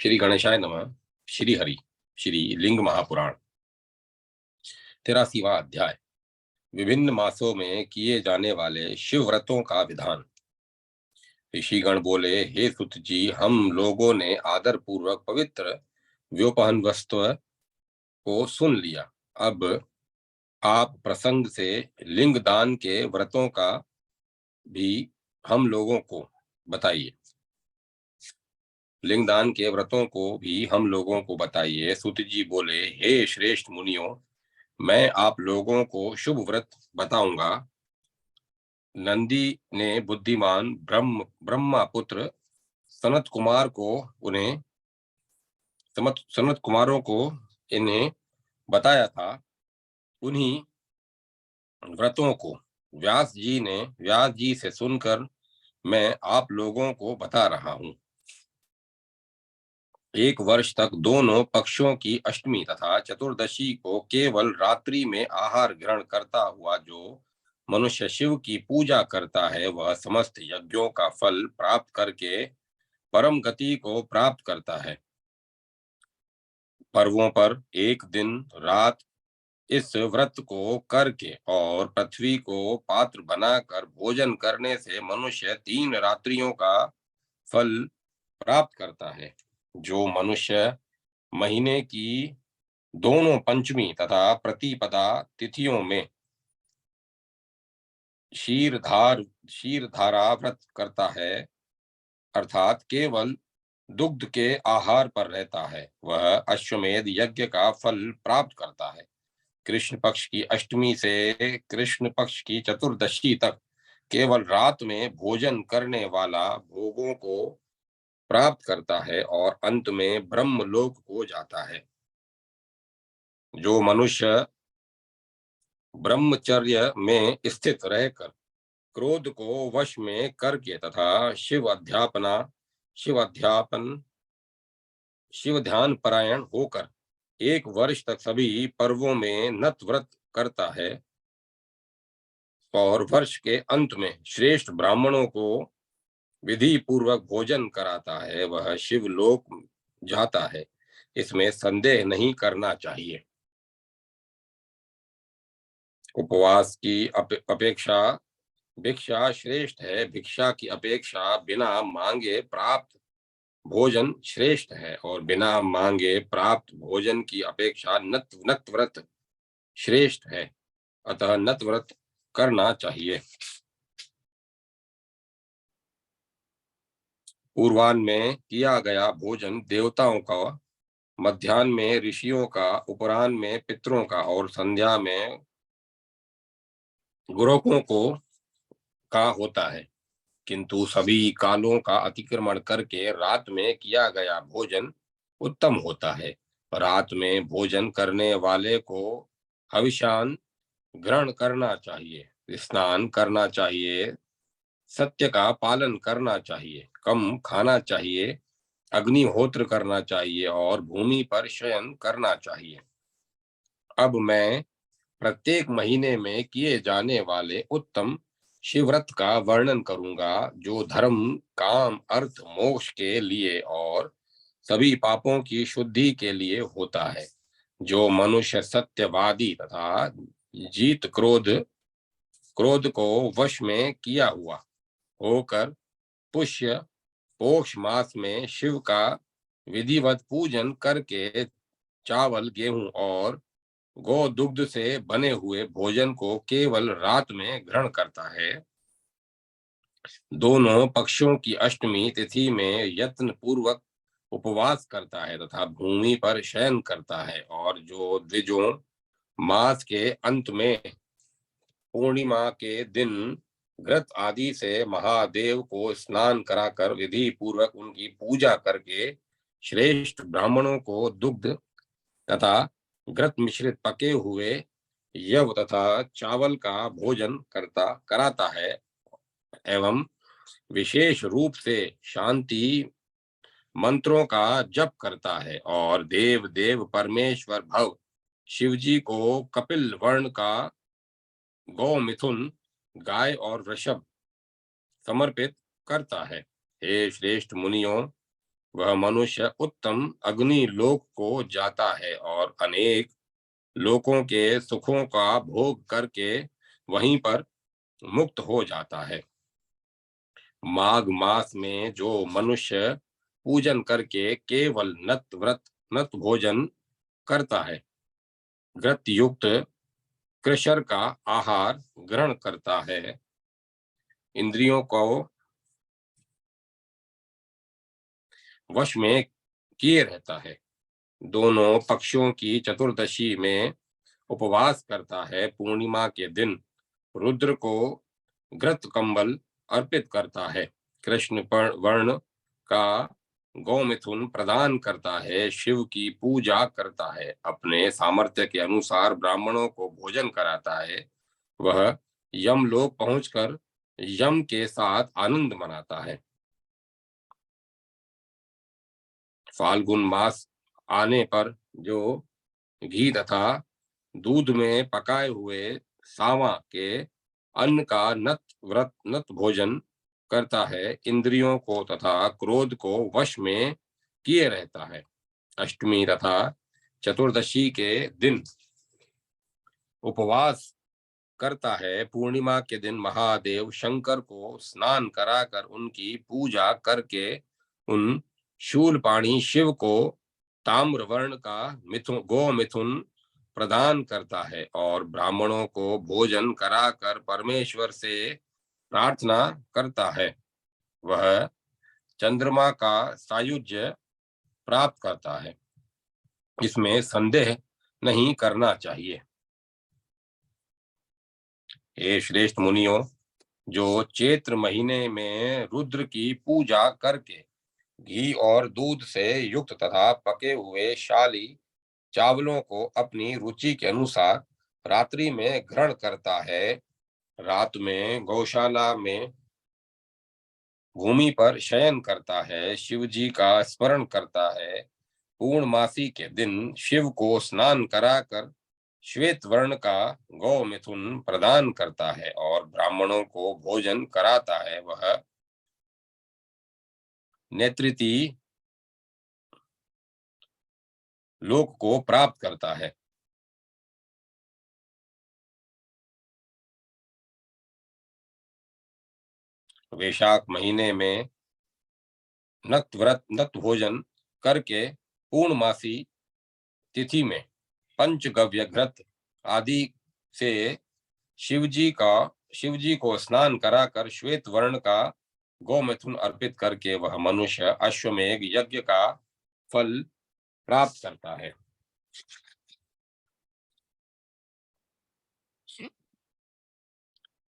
श्री गणेशाय नमः। श्री हरि। श्री लिंग महापुराण 83वां अध्याय। विभिन्न मासों में किए जाने वाले शिव व्रतों का विधान। ऋषिगण बोले, हे सुत जी, हम लोगों ने आदर पूर्वक पवित्र व्योपहन वस्तु को सुन लिया। अब आप प्रसंग से लिंग दान के व्रतों का भी हम लोगों को बताइए। लिंगदान के व्रतों को भी हम लोगों को बताइए। सूत जी बोले, हे श्रेष्ठ मुनियों, मैं आप लोगों को शुभ व्रत बताऊंगा। नंदी ने बुद्धिमान ब्रह्मपुत्र सनत कुमार को उन्हें सनत कुमारों को इन्हें बताया था। उन्हीं व्रतों को व्यास जी से सुनकर मैं आप लोगों को बता रहा हूं। एक वर्ष तक दोनों पक्षों की अष्टमी तथा चतुर्दशी को केवल रात्रि में आहार ग्रहण करता हुआ जो मनुष्य शिव की पूजा करता है, वह समस्त यज्ञों का फल प्राप्त करके परम गति को प्राप्त करता है। पर्वों पर एक दिन रात इस व्रत को करके और पृथ्वी को पात्र बनाकर भोजन करने से मनुष्य 3 रात्रियों का फल प्राप्त करता है। जो मनुष्य महीने की दोनों पंचमी तथा प्रतिपदा तिथियों में शीरधारा व्रत करता है, अर्थात केवल दुग्ध के आहार पर रहता है, वह अश्वमेध यज्ञ का फल प्राप्त करता है। कृष्ण पक्ष की अष्टमी से कृष्ण पक्ष की चतुर्दशी तक केवल रात में भोजन करने वाला भोगों को प्राप्त करता है और अंत में ब्रह्मलोक को जाता है। जो मनुष्य ब्रह्मचर्य में स्थित रहकर क्रोध को वश में करके तथा शिव ध्यान परायण होकर एक वर्ष तक सभी पर्वों में नत व्रत करता है और वर्ष के अंत में श्रेष्ठ ब्राह्मणों को विधि पूर्वक भोजन कराता है, वह शिवलोक जाता है। इसमें संदेह नहीं करना चाहिए। उपवास की अपेक्षा भिक्षा श्रेष्ठ है। भिक्षा की अपेक्षा बिना मांगे प्राप्त भोजन श्रेष्ठ है और बिना मांगे प्राप्त भोजन की अपेक्षा नत व्रत श्रेष्ठ है। अतः नत व्रत करना चाहिए। पूर्वाह्न में किया गया भोजन देवताओं का, मध्याह्न में ऋषियों का, उपराह्न में पितरों का और संध्या में गुरुओं का होता है। किंतु सभी कालों का अतिक्रमण करके रात में किया गया भोजन उत्तम होता है। रात में भोजन करने वाले को हविष्यान ग्रहण करना चाहिए, स्नान करना चाहिए, सत्य का पालन करना चाहिए, कम खाना चाहिए, अग्निहोत्र करना चाहिए और भूमि पर शयन करना चाहिए। अब मैं प्रत्येक महीने में किए जाने वाले उत्तम शिवव्रत का वर्णन करूंगा, जो धर्म, काम, अर्थ, मोक्ष के लिए और सभी पापों की शुद्धि के लिए होता है। जो मनुष्य सत्यवादी तथा जीत क्रोध को वश में किया हुआ होकर पुष्य पोष मास में शिव का विधिवत पूजन करके चावल, गेहूं और गौ दुग्ध से बने हुए भोजन को केवल रात में ग्रहण करता है, दोनों पक्षों की अष्टमी तिथि में यत्न पूर्वक उपवास करता है तथा भूमि पर शयन करता है, और जो द्विजों मास के अंत में पूर्णिमा के दिन घृत आदि से महादेव को स्नान कराकर विधि पूर्वक उनकी पूजा करके श्रेष्ठ ब्राह्मणों को दुग्ध तथा घृत मिश्रित पके हुए यव तथा चावल का भोजन कराता है एवं विशेष रूप से शांति मंत्रों का जप करता है और देव देव परमेश्वर भव शिवजी को कपिल वर्ण का गौ, मिथुन, गाय और वृषभ समर्पित करता है। हे श्रेष्ठ मुनियों, वह मनुष्य उत्तम अग्नि लोक को जाता है और अनेक लोकों के सुखों का भोग करके वहीं पर मुक्त हो जाता है। माघ मास में जो मनुष्य पूजन करके केवल नत भोजन करता है, व्रत युक्त कृशर का आहार ग्रहण करता है, इंद्रियों को वश में किए रहता है, दोनों पक्षों की चतुर्दशी में उपवास करता है, पूर्णिमा के दिन रुद्र को घृत कंबल अर्पित करता है, कृष्ण वर्ण का गौमिथुन प्रदान करता है, शिव की पूजा करता है, अपने सामर्थ्य के अनुसार ब्राह्मणों को भोजन कराता है, वह यमलोक पहुंचकर यम के साथ आनंद मनाता है। फाल्गुन मास आने पर जो घी तथा दूध में पकाए हुए सावा के अन्न का नत भोजन करता है, इंद्रियों को तथा क्रोध को वश में किए रहता है। अष्टमी तथा चतुर्दशी के दिन उपवास करता है, पूर्णिमा के दिन महादेव शंकर को स्नान कराकर उनकी पूजा करके उन शूलपाणी शिव को ताम्रवर्ण का गो मिथुन प्रदान करता है और ब्राह्मणों को भोजन कराकर परमेश्वर से प्रार्थना करता है, वह चंद्रमा का सायुज्य प्राप्त करता है, इसमें संदेह नहीं करना चाहिए। हे श्रेष्ठ मुनियों, जो चैत्र महीने में रुद्र की पूजा करके घी और दूध से युक्त तथा पके हुए शाली चावलों को अपनी रुचि के अनुसार रात्रि में ग्रहण करता है, रात में गौशाला में भूमि पर शयन करता है, शिव जी का स्मरण करता है, पूर्णमासी के दिन शिव को स्नान कराकर श्वेत वर्ण का गौ मिथुन प्रदान करता है और ब्राह्मणों को भोजन कराता है, वह नेत्रिति लोक को प्राप्त करता है। वैशाख महीने में नत भोजन करके पूर्णमासी तिथि में पंचगव्य घृत आदि से शिव जी को स्नान कराकर श्वेत वर्ण का गोमिथुन अर्पित करके वह मनुष्य अश्वमेघ यज्ञ का फल प्राप्त करता है।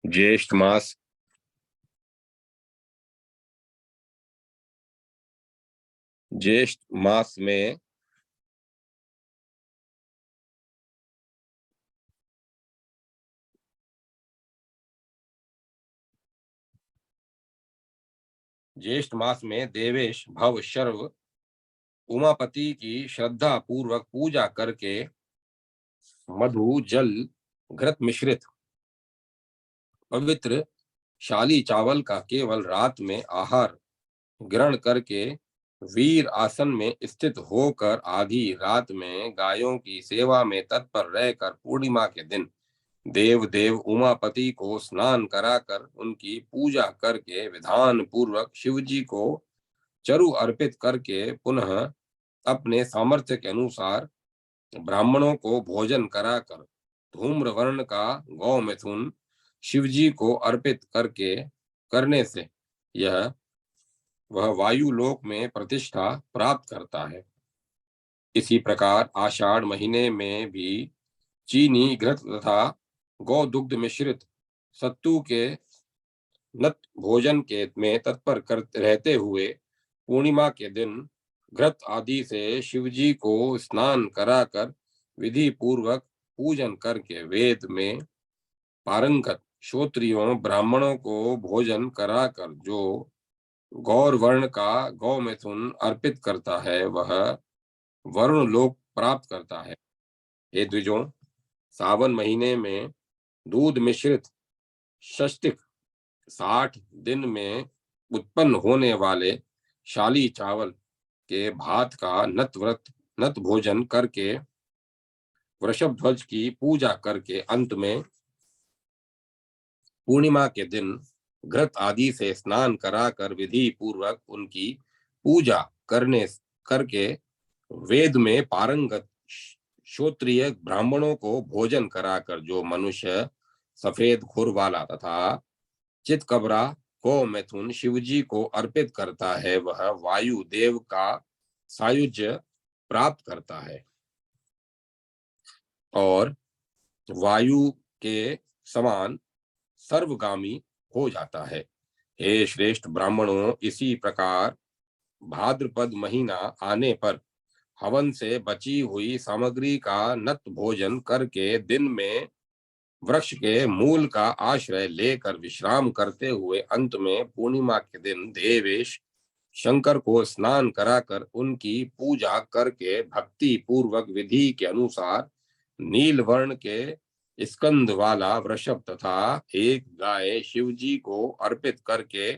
ज्येष्ठ मास ज्येष्ठ मास में देवेश भव शर्व उमापति की श्रद्धा पूर्वक पूजा करके मधु जल घृत मिश्रित पवित्र शाली चावल का केवल रात में आहार ग्रहण करके वीर आसन में स्थित होकर आधी रात में गायों की सेवा में तत्पर रहकर पूर्णिमा के दिन देव देव उमापति को स्नान कराकर उनकी पूजा करके विधान पूर्वक शिव जी को चरु अर्पित करके पुनः अपने सामर्थ्य के अनुसार ब्राह्मणों को भोजन कराकर धूम्र वर्ण का गौ मिथुन शिवजी को अर्पित करके करने से यह वह वायु लोक में प्रतिष्ठा प्राप्त करता है। इसी प्रकार आषाढ़ महीने में भी चीनी घृत तथा गौ दुग्ध मिश्रित सत्तू के नत भोजन के में तत्पर कर रहते हुए पूर्णिमा के दिन घृत आदि से शिवजी को स्नान कराकर विधि पूर्वक पूजन करके वेद में पारंगत श्रोत्रियों ब्राह्मणों को भोजन कराकर जो गौर वर्ण का गौ मिथुन अर्पित करता है, वह वरुण लोक प्राप्त करता है। हे द्विजों, सावन महीने में दूध मिश्रित षष्टिक 60 दिन में उत्पन्न होने वाले शाली चावल के भात का नत भोजन करके वृषभ ध्वज की पूजा करके अंत में पूर्णिमा के दिन घृत आदि से स्नान कराकर विधि पूर्वक उनकी पूजा करने करके वेद में पारंगत श्रोत्रिय ब्राह्मणों को भोजन कराकर जो मनुष्य सफेद खुर वाला तथा चितकबरा को मैथुन शिवजी को अर्पित करता है वह वायु देव का सायुज्य प्राप्त करता है और वायु के समान सर्वगामी हो जाता है। हे श्रेष्ठ ब्राह्मणों, इसी प्रकार भाद्रपद महीना आने पर हवन से बची हुई सामग्री का नत भोजन करके दिन में वृक्ष के मूल का आश्रय लेकर विश्राम करते हुए अंत में पूर्णिमा के दिन देवेश शंकर को स्नान कराकर उनकी पूजा करके भक्ति पूर्वक विधि के अनुसार नील वर्ण के स्कंद वाला वृषभ तथा एक गाय शिवजी को अर्पित करके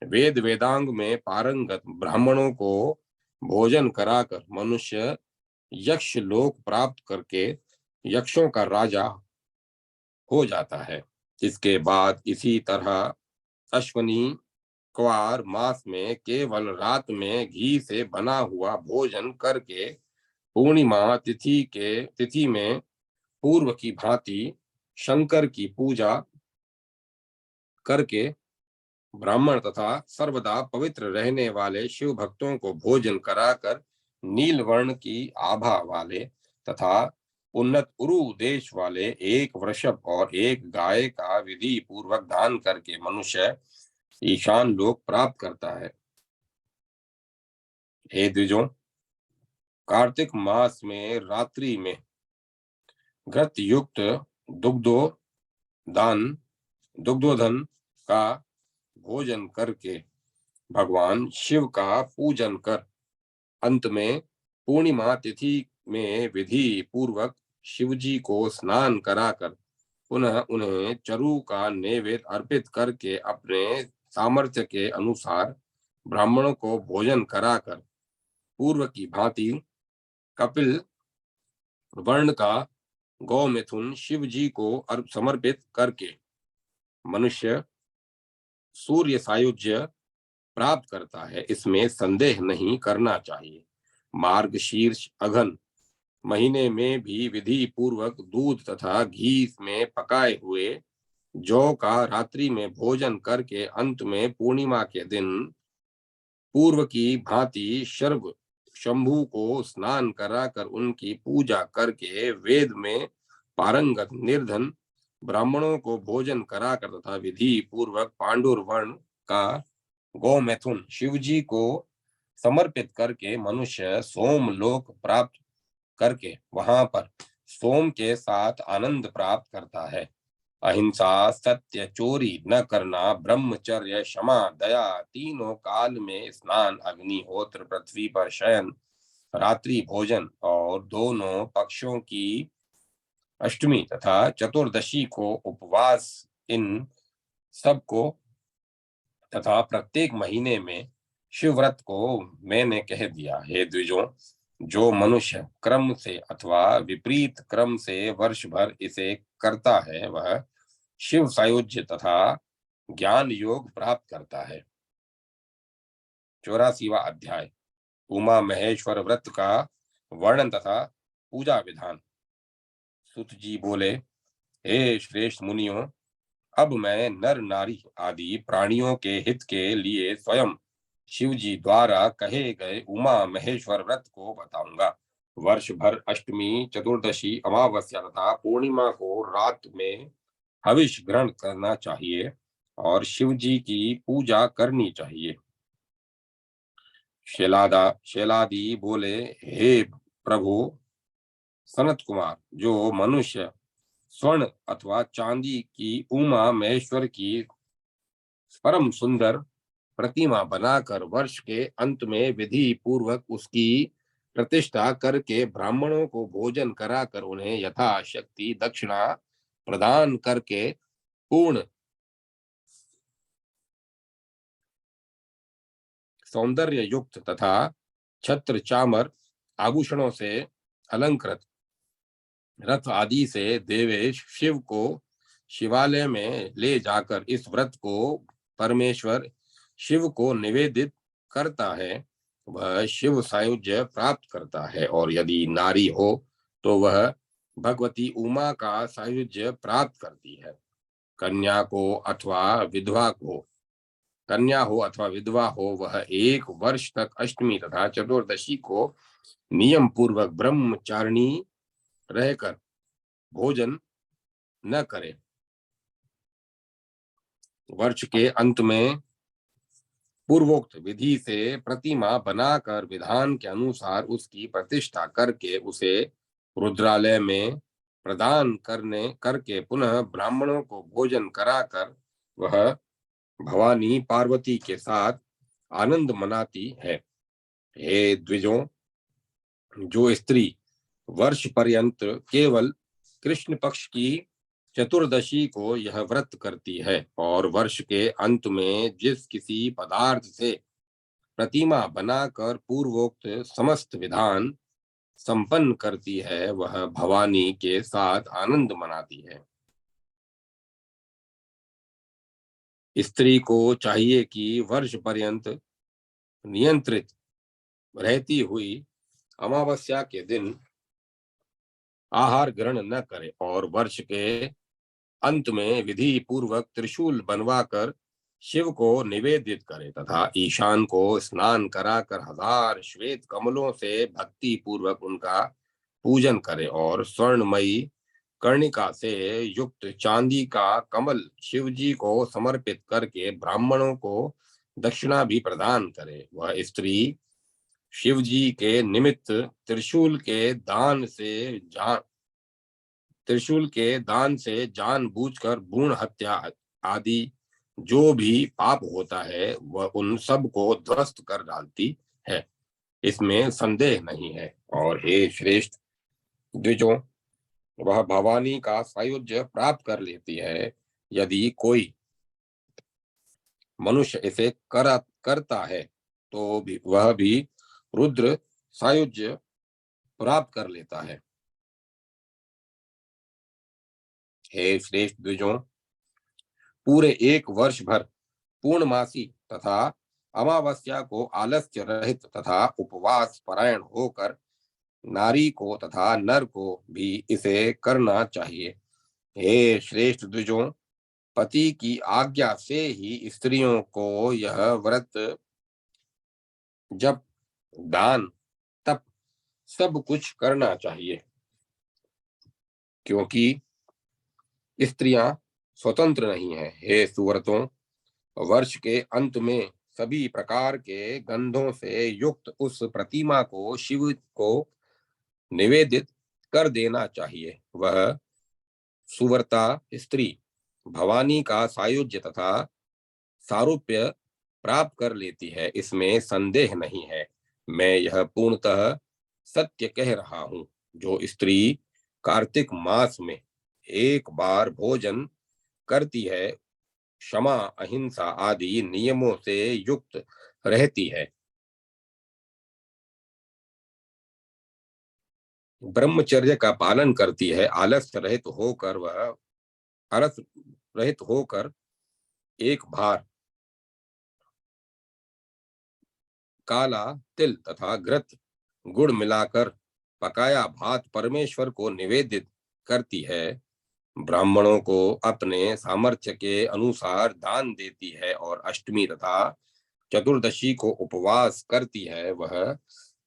वेद वेदांग में पारंगत ब्राह्मणों को भोजन कराकर मनुष्य यक्ष लोक प्राप्त करके यक्षों का राजा हो जाता है। इसके बाद इसी तरह अश्वनी क्वार मास में केवल रात में घी से बना हुआ भोजन करके पूर्णिमा तिथि में पूर्व की भांति शंकर की पूजा करके ब्राह्मण तथा सर्वदा पवित्र रहने वाले शिव भक्तों को भोजन कराकर नील वर्ण की आभा वाले तथा उन्नत उरु देश वाले एक वृषभ और एक गाय का विधि पूर्वक दान करके मनुष्य ईशान लोक प्राप्त करता है। हे द्विजों, कार्तिक मास में रात्रि में घृत युक्त दुग्धो दान दुग्धोधन का भोजन करके भगवान शिव का पूजन कर अंत में पूर्णिमा तिथि में विधि पूर्वक शिवजी को स्नान कराकर पुनः उन्हें चरु का नैवेद्य अर्पित करके अपने सामर्थ्य के अनुसार ब्राह्मणों को भोजन कराकर पूर्व की भांति कपिल वर्ण का गौ मिथुन शिव जी को समर्पित करके मनुष्य सूर्य सायुज्य प्राप्त करता है, इसमें संदेह नहीं करना चाहिए। मार्गशीर्ष अघन महीने में भी विधि पूर्वक दूध तथा घी में पकाए हुए जौ का रात्रि में भोजन करके अंत में पूर्णिमा के दिन पूर्व की भांति शर्व शंभु को स्नान कराकर उनकी पूजा करके वेद में पारंगत निर्धन ब्राह्मणों को भोजन कराकर तथा विधि पूर्वक पांडुर वर्ण का गौ मैथुन शिवजी को समर्पित करके मनुष्य सोम लोक प्राप्त करके वहां पर सोम के साथ आनंद प्राप्त करता है। अहिंसा, सत्य, चोरी न करना, ब्रह्मचर्य, क्षमा, दया, तीनों काल में स्नान, अग्निहोत्र, पृथ्वी पर शयन, रात्रि भोजन और दोनों पक्षों की अष्टमी तथा चतुर्दशी को उपवास, इन सब को तथा प्रत्येक महीने में शिवव्रत को मैंने कह दिया। हे द्विजों, जो मनुष्य क्रम से अथवा विपरीत क्रम से वर्ष भर इसे करता है वह शिव सायुज्य तथा ज्ञान योग प्राप्त करता है। 84वां अध्याय उमा महेश्वर व्रत का वर्णन तथा पूजा विधान। सुत जी बोले, हे श्रेष्ठ मुनियों, अब मैं नर नारी आदि प्राणियों के हित के लिए स्वयं शिव जी द्वारा कहे गए उमा महेश्वर व्रत को बताऊंगा। वर्ष भर अष्टमी, चतुर्दशी, अमावस्या तथा पूर्णिमा को रात में हविष ग्रहण करना चाहिए और शिव जी की पूजा करनी चाहिए। शेलादी बोले, हे प्रभु सनत कुमार, जो मनुष्य स्वर्ण अथवा चांदी की उमा महेश्वर की परम सुंदर प्रतिमा बनाकर वर्ष के अंत में विधि पूर्वक उसकी प्रतिष्ठा करके ब्राह्मणों को भोजन कराकर उन्हें यथाशक्ति दक्षिणा प्रदान करके पूर्ण सौंदर्य युक्त तथा छत्र चामर आभूषणों से अलंकृत रथ आदि से देवेश शिव को शिवालय में ले जाकर इस व्रत को परमेश्वर शिव को निवेदित करता है, वह शिव सायुज्य प्राप्त करता है। और यदि नारी हो तो वह भगवती उमा का सायुज्य प्राप्त करती है। कन्या को अथवा विधवा को कन्या हो अथवा विधवा हो, वह 1 वर्ष तक अष्टमी तथा चतुर्दशी को नियम पूर्वक ब्रह्मचारिणी रहकर भोजन न करे। वर्ष के अंत में पूर्वोक्त विधि से प्रतिमा बनाकर विधान के अनुसार उसकी प्रतिष्ठा करके उसे रुद्रालय में प्रदान करके पुनः ब्राह्मणों को भोजन कराकर वह भवानी पार्वती के साथ आनंद मनाती है। हे द्विजों, जो स्त्री वर्ष पर्यंत केवल कृष्ण पक्ष की चतुर्दशी को यह व्रत करती है और वर्ष के अंत में जिस किसी पदार्थ से प्रतिमा बनाकर पूर्वोक्त समस्त विधान संपन्न करती है, वह भवानी के साथ आनंद मनाती है। स्त्री को चाहिए कि वर्ष पर्यंत नियंत्रित रहती हुई अमावस्या के दिन आहार ग्रहण न करे और वर्ष के अंत में विधि पूर्वक त्रिशूल बनवाकर शिव को निवेदित करे तथा ईशान को स्नान कराकर 1000 श्वेत कमलों से भक्ति पूर्वक उनका पूजन करे और स्वर्णमयी कर्णिका से युक्त चांदी का कमल शिव जी को समर्पित करके ब्राह्मणों को दक्षिणा भी प्रदान करे। वह स्त्री शिव जी के निमित्त त्रिशूल के दान से जानबूझकर भ्रूण हत्या आदि जो भी पाप होता है वह उन सब को ध्वस्त कर डालती है, इसमें संदेह नहीं है। और हे श्रेष्ठ द्विजों, वह भवानी का सायुज्य प्राप्त कर लेती है। यदि कोई मनुष्य इसे करता है तो वह भी रुद्र सायुज्य प्राप्त कर लेता है। हे श्रेष्ठ द्विजों, पूरे 1 वर्ष भर पूर्णमासी तथा अमावस्या को आलस्य रहित तथा उपवास परायण होकर नारी को तथा नर को भी इसे करना चाहिए। हे श्रेष्ठ द्विजों, पति की आज्ञा से ही स्त्रियों को यह व्रत जप दान तप सब कुछ करना चाहिए, क्योंकि स्त्रियां स्वतंत्र नहीं है। हे सुव्रतों, वर्ष के अंत में सभी प्रकार के गंधों से युक्त उस प्रतिमा को शिव को निवेदित कर देना चाहिए। वह सुव्रता स्त्री भवानी का सायुज्य तथा सारूप्य प्राप्त कर लेती है, इसमें संदेह नहीं है। मैं यह पूर्णतः सत्य कह रहा हूँ। जो स्त्री कार्तिक मास में 1 बार भोजन करती है, क्षमा अहिंसा आदि नियमों से युक्त रहती है, ब्रह्मचर्य का पालन करती है, आलस रहित होकर 1 बार काला तिल तथा घृत गुड़ मिलाकर पकाया भात परमेश्वर को निवेदित करती है, ब्राह्मणों को अपने सामर्थ्य के अनुसार दान देती है और अष्टमी तथा चतुर्दशी को उपवास करती है, वह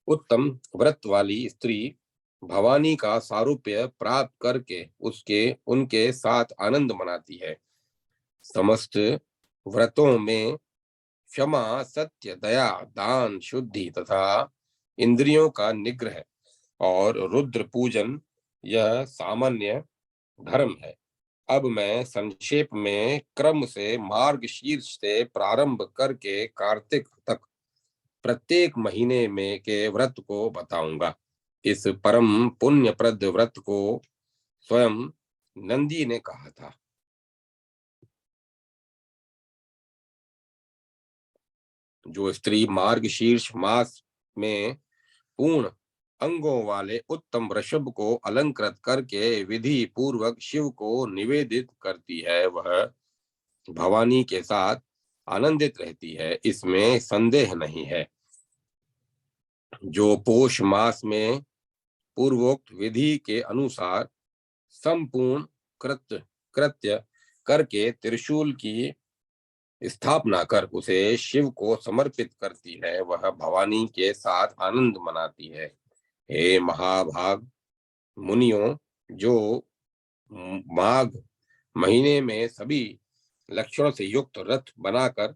उत्तम व्रत वाली स्त्री भवानी का सारूप्य प्राप्त करके उसके उनके साथ आनंद मनाती है। समस्त व्रतों में क्षमा सत्य दया दान शुद्धि तथा इंद्रियों का निग्रह और रुद्र पूजन यह सामान्य धर्म है। अब मैं संक्षेप में क्रम से मार्ग शीर्ष से प्रारंभ करके कार्तिक तक प्रत्येक महीने में के व्रत को बताऊंगा। इस परम पुण्यप्रद व्रत को स्वयं नंदी ने कहा था। जो स्त्री मार्ग शीर्ष मास में पूर्ण अंगों वाले उत्तम वृषभ को अलंकृत करके विधि पूर्वक शिव को निवेदित करती है, वह भवानी के साथ आनंदित रहती है, इसमें संदेह नहीं है। जो पोष मास में पूर्वोक्त विधि के अनुसार संपूर्ण कृत्य कृत्य करके त्रिशूल की स्थापना कर उसे शिव को समर्पित करती है, वह भवानी के साथ आनंद मनाती है। हे महाभाग मुनियों, जो माघ महीने में सभी लक्षणों से युक्त रथ बनाकर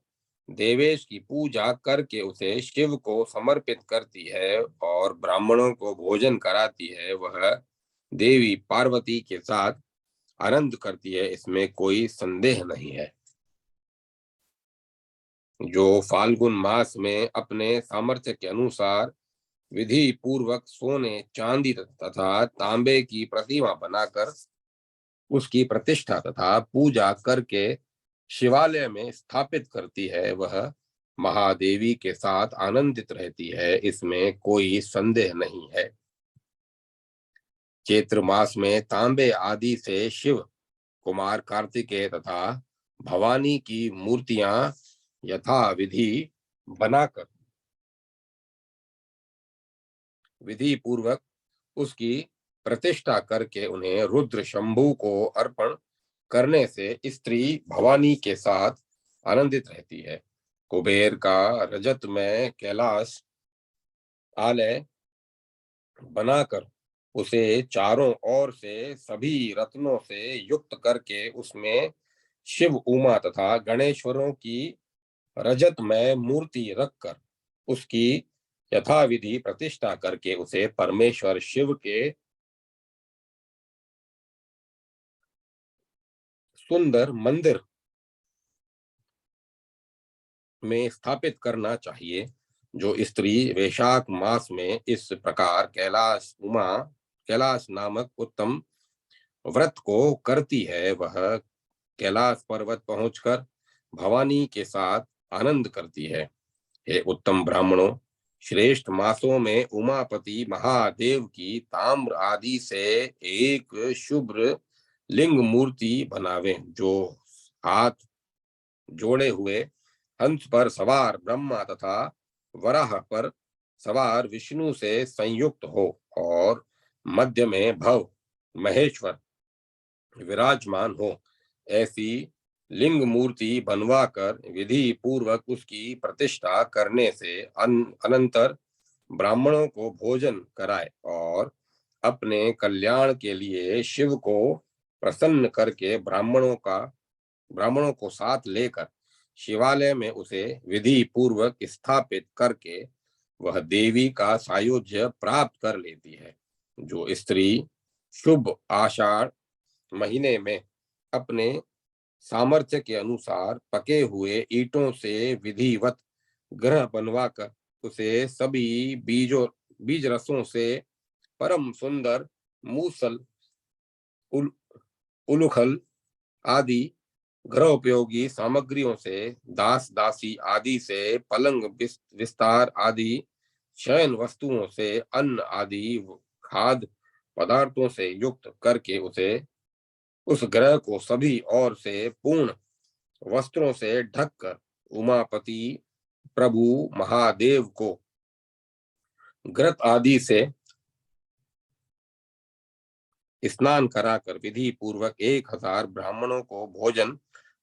देवेश की पूजा करके उसे शिव को समर्पित करती है और ब्राह्मणों को भोजन कराती है, वह देवी पार्वती के साथ आनंद करती है, इसमें कोई संदेह नहीं है। जो फाल्गुन मास में अपने सामर्थ्य के अनुसार विधि पूर्वक सोने चांदी तथा तांबे की प्रतिमा बनाकर उसकी प्रतिष्ठा तथा पूजा करके शिवालय में स्थापित करती है, वह महादेवी के साथ आनंदित रहती है, इसमें कोई संदेह नहीं है। चैत्र मास में तांबे आदि से शिव, कुमार कार्तिकेय तथा भवानी की मूर्तियां यथा बनाकर विधि पूर्वक उसकी प्रतिष्ठा करके उन्हें रुद्र शंभु को अर्पण करने से स्त्री भवानी के साथ आनंदित रहती है। कुबेर का रजत में कैलाश आलय बनाकर उसे चारों ओर से सभी रत्नों से युक्त करके उसमें शिव, उमा तथा गणेश्वरों की रजत में मूर्ति रखकर उसकी यथाविधि प्रतिष्ठा करके उसे परमेश्वर शिव के सुंदर मंदिर में स्थापित करना चाहिए। जो स्त्री वैशाख मास में इस प्रकार कैलाश नामक उत्तम व्रत को करती है, वह कैलाश पर्वत पहुंचकर भवानी के साथ आनंद करती है। हे उत्तम ब्राह्मणों, श्रेष्ठ मासों में उमापति महादेव की ताम्र आदि से एक शुभ्र लिंग मूर्ति बनावे, जो हाथ जोड़े हुए हंस पर सवार ब्रह्मा तथा वराह पर सवार विष्णु से संयुक्त हो और मध्य में भव महेश्वर विराजमान हो, ऐसी लिंग मूर्ति बनवाकर विधि पूर्वक उसकी प्रतिष्ठा करने से अनंतर ब्राह्मणों को भोजन कराए और अपने कल्याण के लिए शिव को प्रसन्न करके ब्राह्मणों को साथ लेकर शिवालय में उसे विधि पूर्वक स्थापित करके वह देवी का सायुज्य प्राप्त कर लेती है। जो स्त्री शुभ आषाढ़ महीने में अपने सामर्थ्य के अनुसार पके हुए ईंटों से विधिवत ग्रह बनवाकर उसे सभी बीज रसों से परम सुंदर मूसल, उल, उलूखल आदि गृह उपयोगी सामग्रियों से, दास दासी आदि से, पलंग विस्तार आदि शयन वस्तुओं से, अन्न आदि खाद्य पदार्थों से युक्त करके उसे उस ग्रह को सभी ओर से पूर्ण वस्त्रों से ढककर उमापति प्रभु महादेव को घृत आदि से स्नान कराकर विधि पूर्वक 1000 ब्राह्मणों को भोजन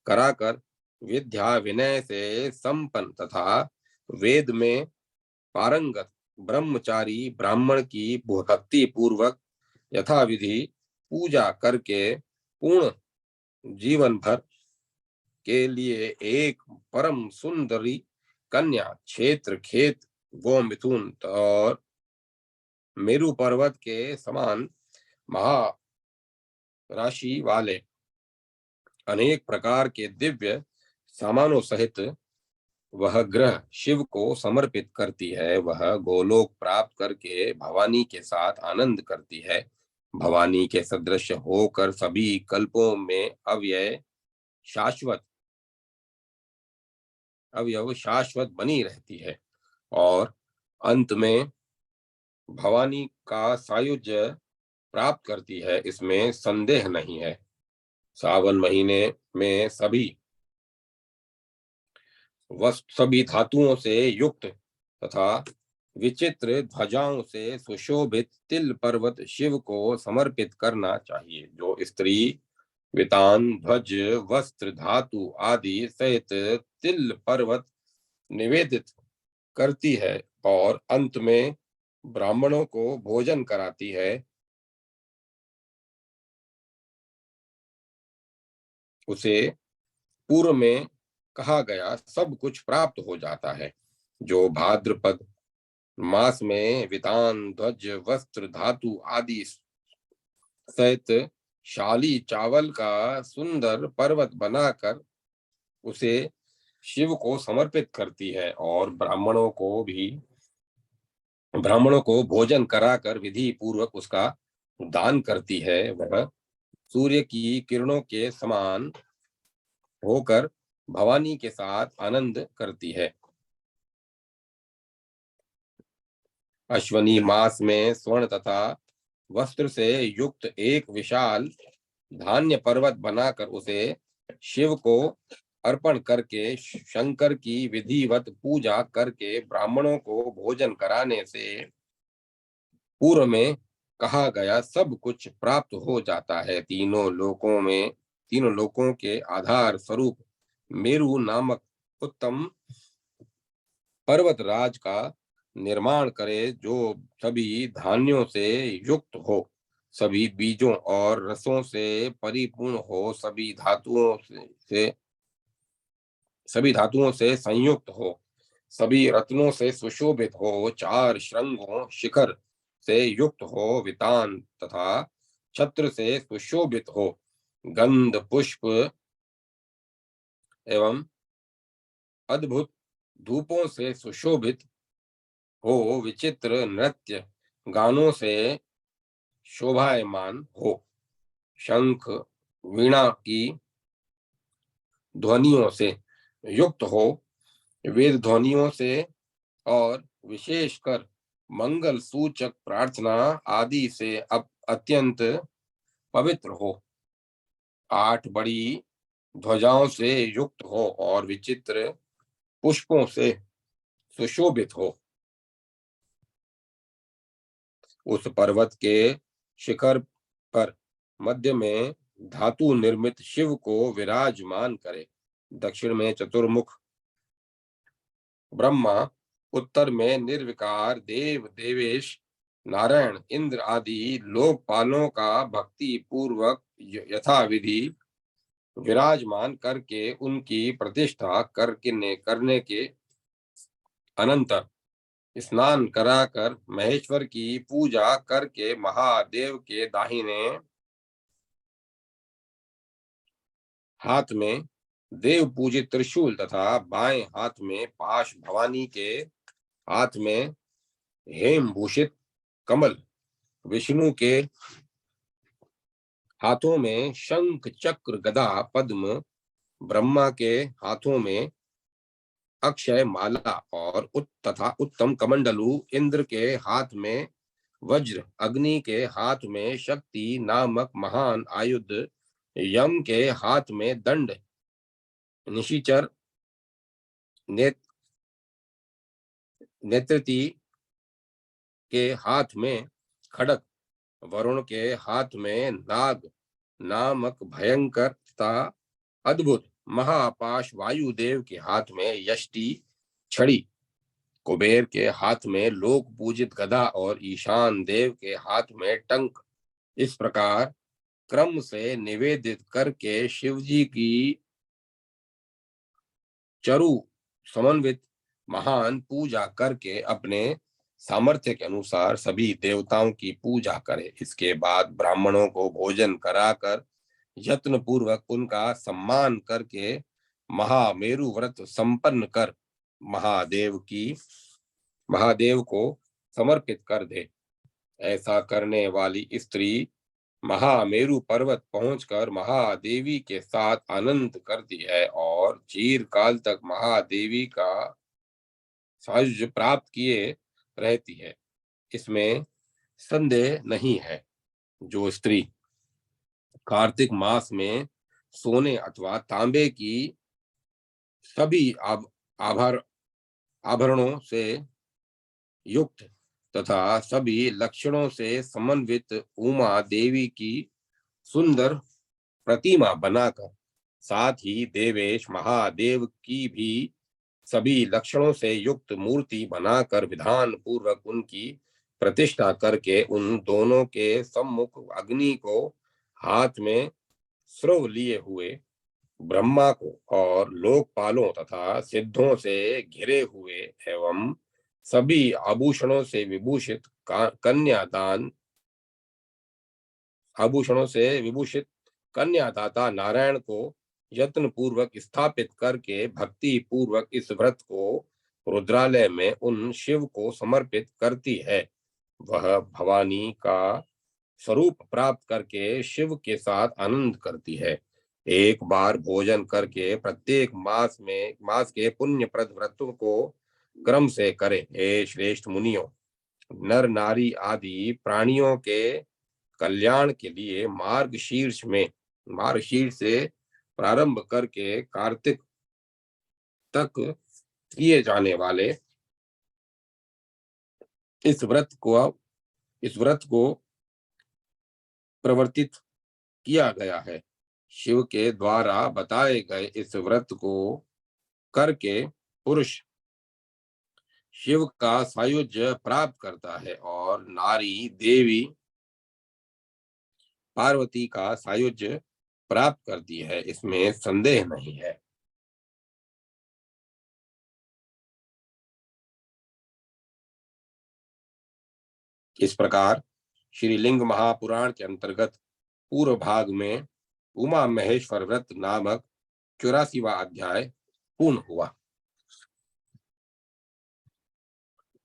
कराकर विद्या विनय से संपन्न तथा वेद में पारंगत ब्रह्मचारी ब्राह्मण की भक्ति पूर्वक यथाविधि पूजा करके पूर्ण जीवन भर के लिए एक परम सुंदरी कन्या क्षेत्र खेत गोमिथुन और मेरु पर्वत के समान महाराशि वाले अनेक प्रकार के दिव्य सामानों सहित वह ग्रह शिव को समर्पित करती है, वह गोलोक प्राप्त करके भवानी के साथ आनंद करती है। भवानी के सदृश होकर सभी कल्पों में शाश्वत अवयव शाश्वत बनी रहती है और अंत में भवानी का सायुज्य प्राप्त करती है, इसमें संदेह नहीं है। सावन महीने में सभी धातुओं से युक्त तथा विचित्र ध्वजाओं से सुशोभित तिल पर्वत शिव को समर्पित करना चाहिए। जो स्त्री वितान ध्वज वस्त्र धातु आदि सहित तिल पर्वत निवेदित करती है और अंत में ब्राह्मणों को भोजन कराती है, उसे पूर्व में कहा गया सब कुछ प्राप्त हो जाता है। जो भाद्रपद मास में वितान ध्वज वस्त्र धातु आदि सहित शाली चावल का सुंदर पर्वत बनाकर उसे शिव को समर्पित करती है और ब्राह्मणों को भोजन कराकर विधि पूर्वक उसका दान करती है, वह सूर्य की किरणों के समान होकर भवानी के साथ आनंद करती है। अश्वनी मास में स्वर्ण तथा वस्त्र से युक्त एक विशाल धान्य पर्वत बनाकर उसे शिव को अर्पण करके शंकर की विधिवत पूजा करके ब्राह्मणों को भोजन कराने से पूर्व में कहा गया सब कुछ प्राप्त हो जाता है। तीनों लोकों के आधार स्वरूप मेरु नामक उत्तम पर्वत राज का निर्माण करे, जो सभी धान्यों से युक्त हो, सभी बीजों और रसों से परिपूर्ण हो, सभी धातुओं से संयुक्त हो, सभी रत्नों से सुशोभित हो, चार श्रृंगों शिखर से युक्त हो, वितान तथा छत्र से सुशोभित हो, गंध पुष्प एवं अद्भुत धूपों से सुशोभित हो, विचित्र नृत्य गानों से शोभायमान हो, शंख वीणा की ध्वनियों से युक्त हो, वेद ध्वनियों से और विशेषकर मंगल सूचक प्रार्थना आदि से अब अत्यंत पवित्र हो, आठ बड़ी ध्वजाओं से युक्त हो और विचित्र पुष्पों से सुशोभित हो। उस पर्वत के शिखर पर मध्य में धातु निर्मित शिव को विराजमान करे। दक्षिण में चतुर्मुख ब्रह्मा, उत्तर में निर्विकार देव देवेश नारायण इंद्र आदि लोकपालों का भक्ति पूर्वक यथाविधि विराजमान करके उनकी प्रतिष्ठा करने के अनंतर स्नान कराकर महेश्वर की पूजा करके महादेव के दाहिने हाथ में देव पूजित त्रिशूल तथा बाएं हाथ में पाश, भवानी के हाथ में हेम भूषित कमल, विष्णु के हाथों में शंख चक्र गदा पद्म, ब्रह्मा के हाथों में अक्षय माला और तथा उत्तम कमंडलू, इंद्र के हाथ में वज्र, अग्नि के हाथ में शक्ति नामक महान आयुध, यम के हाथ में दंड, निशिचर नेत्रति के हाथ में खड़क, वरुण के हाथ में नाग नामक भयंकर तथा अद्भुत महापाश, वायुदेव के हाथ में यष्टि छड़ी, कुबेर के हाथ में लोक पूजित गदा और ईशान देव के हाथ में टंक, इस प्रकार क्रम से निवेदित करके शिवजी की चरु समन्वित महान पूजा करके अपने सामर्थ्य के अनुसार सभी देवताओं की पूजा करे। इसके बाद ब्राह्मणों को भोजन कराकर यत्न पूर्वक उनका सम्मान करके महामेरु व्रत संपन्न कर महादेव को समर्पित कर दे। ऐसा करने वाली स्त्री महामेरु पर्वत पहुंचकर महादेवी के साथ आनंद करती है और चिरकाल तक महादेवी का सायुज्य प्राप्त किए रहती है, इसमें संदेह नहीं है। जो स्त्री कार्तिक मास में सोने अथवा तांबे की सभी आभर आभरणों से युक्त तथा सभी लक्षणों से समन्वित उमा देवी की सुंदर प्रतिमा बनाकर, साथ ही देवेश महादेव की भी सभी लक्षणों से युक्त मूर्ति बनाकर विधान पूर्वक उनकी प्रतिष्ठा करके उन दोनों के सम्मुख अग्नि को हाथ में स्रव लिए हुए ब्रह्मा को और लोकपालों तथा सिद्धों से घिरे हुए एवं सभी आभूषणों से विभूषित कन्यादान आभूषणों से विभूषित कन्यादाता नारायण को यत्न पूर्वक स्थापित करके भक्ति पूर्वक इस व्रत को रुद्रालय में उन शिव को समर्पित करती है। वह भवानी का स्वरूप प्राप्त करके शिव के साथ आनंद करती है। एक बार भोजन करके प्रत्येक मास के पुण्यप्रद व्रतों को क्रम से करे। हे श्रेष्ठ मुनियों, नर नारी आदि प्राणियों के कल्याण के लिए मार्गशीर्ष से प्रारंभ करके कार्तिक तक किए जाने वाले इस व्रत को प्रवर्तित किया गया है। शिव के द्वारा बताए गए इस व्रत को करके पुरुष शिव का सायुज्य प्राप्त करता है और नारी देवी पार्वती का सायुज्य प्राप्त करती है, इसमें संदेह नहीं है। इस प्रकार श्री लिंग महापुराण के अंतर्गत पूर्व भाग में उमा महेश्वर व्रत नामक 84वां अध्याय पूर्ण हुआ।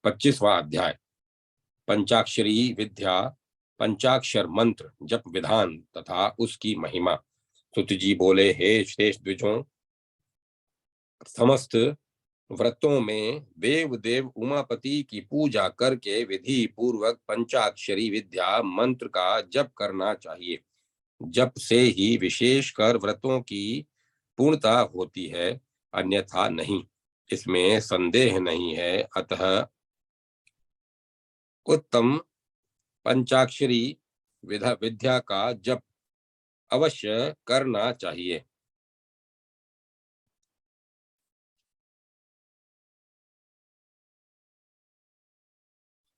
25वां अध्याय पंचाक्षरी विद्या, पंचाक्षर मंत्र जप विधान तथा उसकी महिमा। सुत जी बोले, हे श्रेष्ठ द्विजों, समस्त व्रतों में देव देव उमापति की पूजा करके विधि पूर्वक पंचाक्षरी विद्या मंत्र का जप करना चाहिए। जप से ही विशेषकर व्रतों की पूर्णता होती है, अन्यथा नहीं, इसमें संदेह नहीं है। अतः उत्तम पंचाक्षरी विद्या का जप अवश्य करना चाहिए।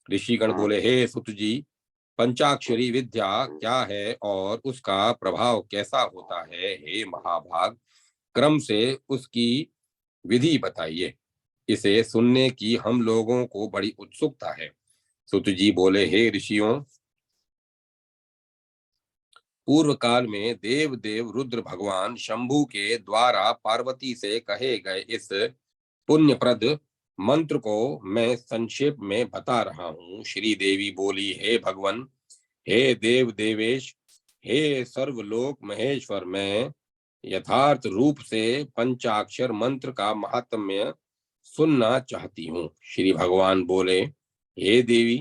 ऋषिगण बोले, हे सुत जी, पंचाक्षरी विद्या क्या है और उसका प्रभाव कैसा होता है? हे महाभाग, क्रम से उसकी विधि बताइए। इसे सुनने की हम लोगों को बड़ी उत्सुकता है। सुत जी बोले, हे ऋषियों, पूर्व काल में देव देव रुद्र भगवान शंभु के द्वारा पार्वती से कहे गए इस पुण्यप्रद मंत्र को मैं संक्षेप में बता रहा हूँ। श्री देवी बोली, हे भगवान, हे देव देवेश, हे सर्वलोक महेश्वर, मैं यथार्थ रूप से पंचाक्षर मंत्र का महात्म्य सुनना चाहती हूँ। श्री भगवान बोले, हे देवी,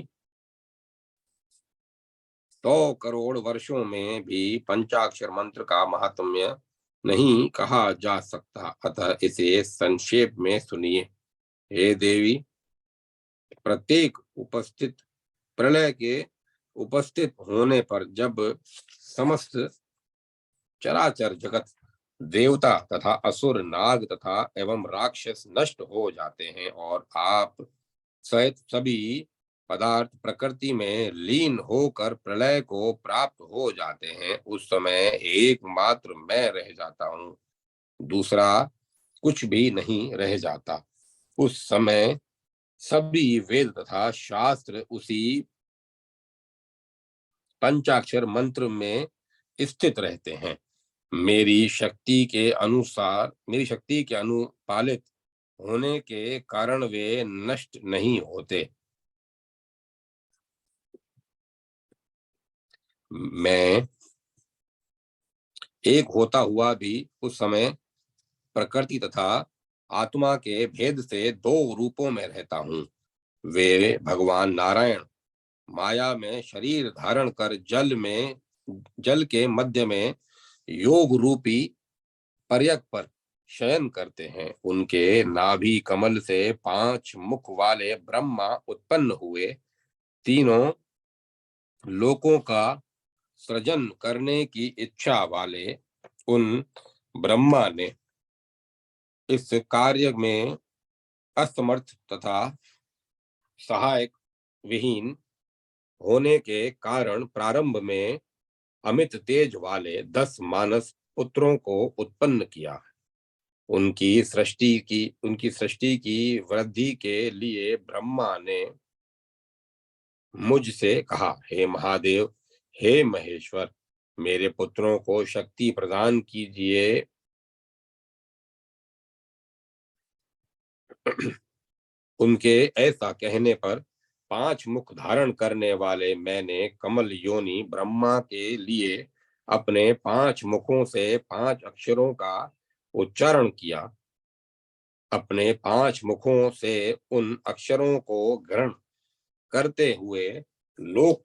100 करोड़ वर्षों में भी पंचाक्षर मंत्र का महात्म्य नहीं कहा जा सकता, अतः इसे संक्षेप में सुनिए। हे देवी, प्रत्येक उपस्थित प्रलय के उपस्थित होने पर जब समस्त चराचर जगत, देवता तथा असुर, नाग तथा एवं राक्षस नष्ट हो जाते हैं और आप सहित सभी पदार्थ प्रकृति में लीन होकर प्रलय को प्राप्त हो जाते हैं, उस समय एकमात्र मैं रह जाता हूँ, दूसरा कुछ भी नहीं रह जाता। उस समय सभी वेद तथा शास्त्र उसी पंचाक्षर मंत्र में स्थित रहते हैं। मेरी शक्ति के अनुपालित होने के कारण वे नष्ट नहीं होते। मैं एक होता हुआ भी उस समय प्रकृति तथा आत्मा के भेद से दो रूपों में रहता हूँ। वे भगवान नारायण माया में शरीर धारण कर जल के मध्य में योग रूपी पर्यक पर शयन करते हैं। उनके नाभि कमल से 5 मुख वाले ब्रह्मा उत्पन्न हुए। तीनों लोकों का सृजन करने की इच्छा वाले उन ब्रह्मा ने इस कार्य में असमर्थ तथा सहायक विहीन होने के कारण प्रारंभ में अमित तेज वाले 10 मानस पुत्रों को उत्पन्न किया। उनकी सृष्टि की वृद्धि के लिए ब्रह्मा ने मुझसे कहा, हे महादेव, हे महेश्वर, मेरे पुत्रों को शक्ति प्रदान कीजिए। उनके ऐसा कहने पर 5 मुख धारण करने वाले मैंने कमल योनि ब्रह्मा के लिए अपने 5 मुखों से 5 अक्षरों का उच्चारण किया। अपने 5 मुखों से उन अक्षरों को ग्रहण करते हुए लोक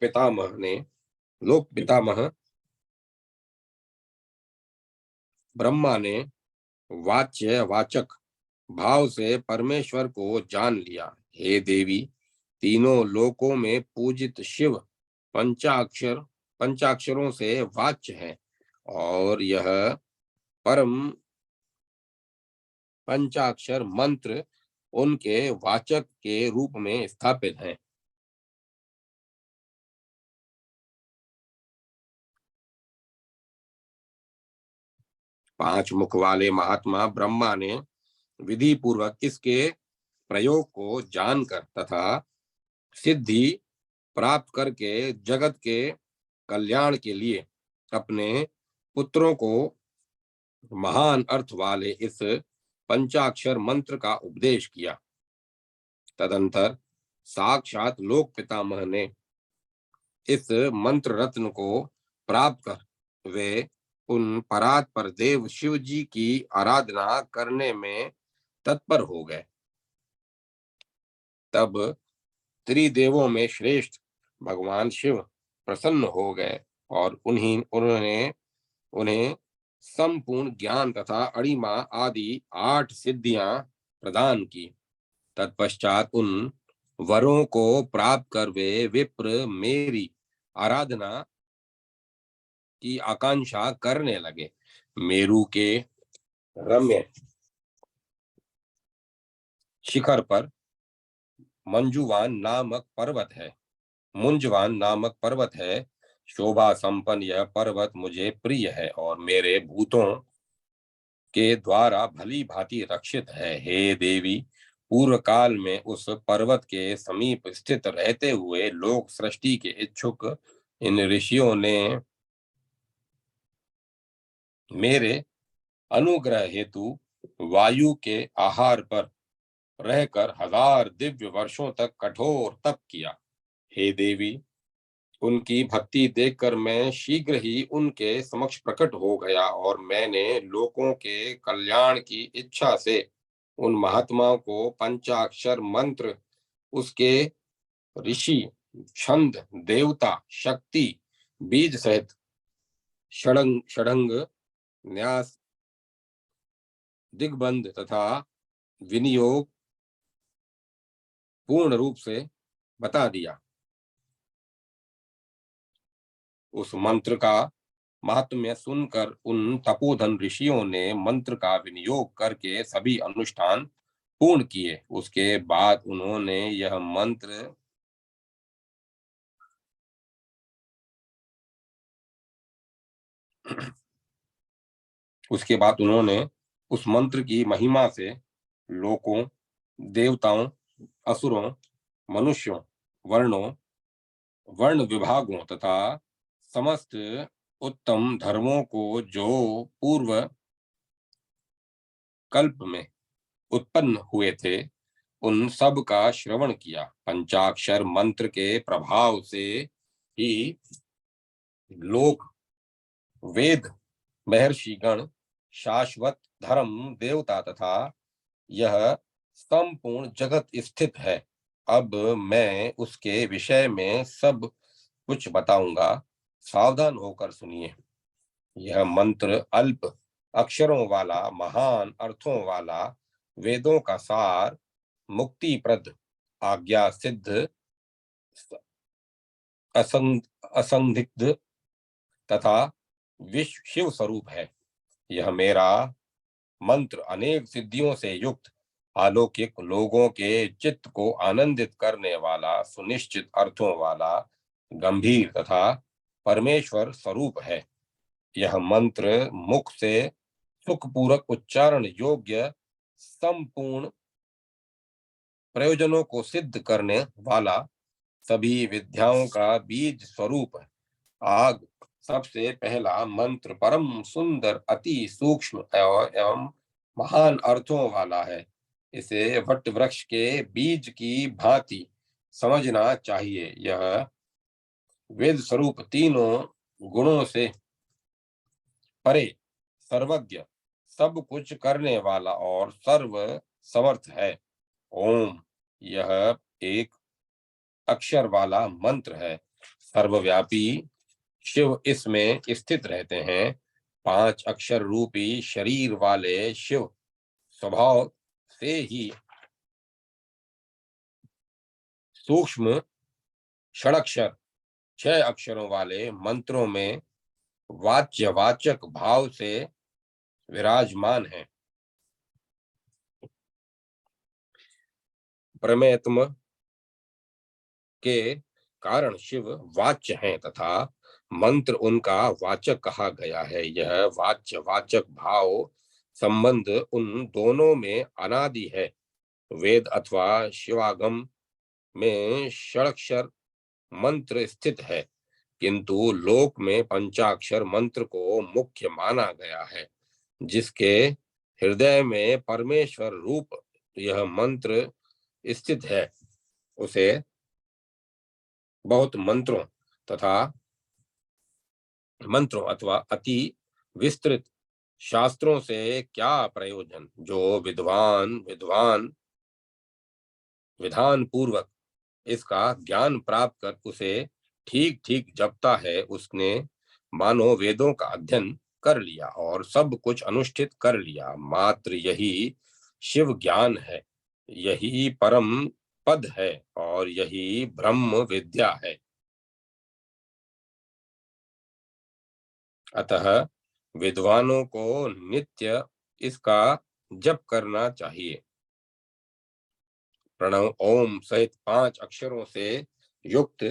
पितामह ब्रह्मा ने वाच्य वाचक भाव से परमेश्वर को जान लिया। हे देवी, तीनों लोकों में पूजित शिव पंचाक्षर पंचाक्षरों से वाच्य है और यह परम पंचाक्षर मंत्र उनके वाचक के रूप में स्थापित है। 5 मुख वाले महात्मा ब्रह्मा ने विधि पूर्वक इसके प्रयोग को जानकर तथा सिद्धि प्राप्त करके जगत के कल्याण के लिए अपने पुत्रों को महान अर्थ वाले इस पंचाक्षर मंत्र का उपदेश किया। तदंतर साक्षात लोक पितामह ने इस मंत्र रत्न को प्राप्त कर वे उन परात्पर देव शिव जी की आराधना करने में तत्पर हो गए। तब त्रिदेवों में श्रेष्ठ भगवान शिव प्रसन्न हो गए और उन्होंने उन्हें संपूर्ण ज्ञान तथा अणिमा आदि 8 सिद्धियां प्रदान की। तत्पश्चात उन वरों को प्राप्त कर वे विप्र मेरी आराधना की आकांक्षा करने लगे। मेरु के रम्य शिखर पर मुंजवान नामक पर्वत है। शोभा संपन्न यह पर्वत मुझे प्रिय है और मेरे भूतों के द्वारा भली भांति रक्षित है। हे देवी, पूर्व काल में उस पर्वत के समीप स्थित रहते हुए लोक सृष्टि के इच्छुक इन ऋषियों ने मेरे अनुग्रह हेतु वायु के आहार पर रहकर 1000 दिव्य वर्षों तक कठोर तप किया। हे देवी, उनकी भक्ति देखकर मैं शीघ्र ही उनके समक्ष प्रकट हो गया और मैंने लोगों के कल्याण की इच्छा से उन महात्माओं को पंचाक्षर मंत्र, उसके ऋषि, छंद, देवता, शक्ति, बीज सहित षडंग, न्यास, दिग्बंध तथा विनियोग पूर्ण रूप से बता दिया। उस मंत्र का महात्म्य सुनकर उन तपोधन ऋषियों ने मंत्र का विनियोग करके सभी अनुष्ठान पूर्ण किए। उसके बाद उन्होंने उस मंत्र की महिमा से लोकों, देवताओं, असुरों, मनुष्यों, वर्ण विभागों तथा समस्त उत्तम धर्मों को जो पूर्व कल्प में उत्पन्न हुए थे, उन सब का श्रवण किया। पंचाक्षर मंत्र के प्रभाव से ही लोक, वेद, महर्षि गण, शाश्वत धर्म, देवता तथा यह संपूर्ण जगत स्थित है। अब मैं उसके विषय में सब कुछ बताऊंगा, सावधान होकर सुनिए। यह मंत्र अल्प अक्षरों वाला, महान अर्थों वाला, वेदों का सार, मुक्तिप्रद, आज्ञा सिद्ध, असंदिग्ध तथा विश्व शिव स्वरूप है। यह मेरा मंत्र अनेक सिद्धियों से युक्त, अलौकिक, लोगों के चित्त को आनंदित करने वाला, सुनिश्चित अर्थों वाला, गंभीर तथा परमेश्वर स्वरूप है। यह मंत्र मुख से सुखपूर्वक उच्चारण योग्य, संपूर्ण प्रयोजनों को सिद्ध करने वाला, सभी विद्याओं का बीज स्वरूप है। आग सबसे पहला मंत्र परम सुंदर, अति सूक्ष्म एवं महान अर्थों वाला है। इसे वट वृक्ष के बीज की भांति समझना चाहिए। यह वेद स्वरूप, तीनों गुणों से परे, सर्वज्ञ, सब कुछ करने वाला और सर्व समर्थ है। ओम यह एक अक्षर वाला मंत्र है। सर्वव्यापी शिव इसमें स्थित रहते हैं। 5 अक्षर रूपी शरीर वाले शिव स्वभाव से ही सूक्ष्म षडक्षर 6 अक्षरों वाले मंत्रों में वाच्यवाचक भाव से विराजमान है। प्रमेत्म के कारण शिव वाच्य हैं तथा मंत्र उनका वाचक कहा गया है। यह वाच्य वाचक भाव संबंध उन दोनों में अनादि है। वेद अथवा शिवागम में षडक्षर मंत्र स्थित है, किंतु लोक में पंचाक्षर मंत्र को मुख्य माना गया है। जिसके हृदय में परमेश्वर रूप यह मंत्र स्थित है, उसे बहुत मंत्रों अथवा अति विस्तृत शास्त्रों से क्या प्रयोजन। जो विद्वान विधान पूर्वक इसका ज्ञान प्राप्त कर उसे ठीक ठीक जपता है, उसने मानो वेदों का अध्ययन कर लिया और सब कुछ अनुष्ठित कर लिया। मात्र यही शिव ज्ञान है, यही परम पद है और यही ब्रह्म विद्या है। अतः विद्वानों को नित्य इसका जप करना चाहिए। प्रणव ओम सहित 5 अक्षरों से युक्त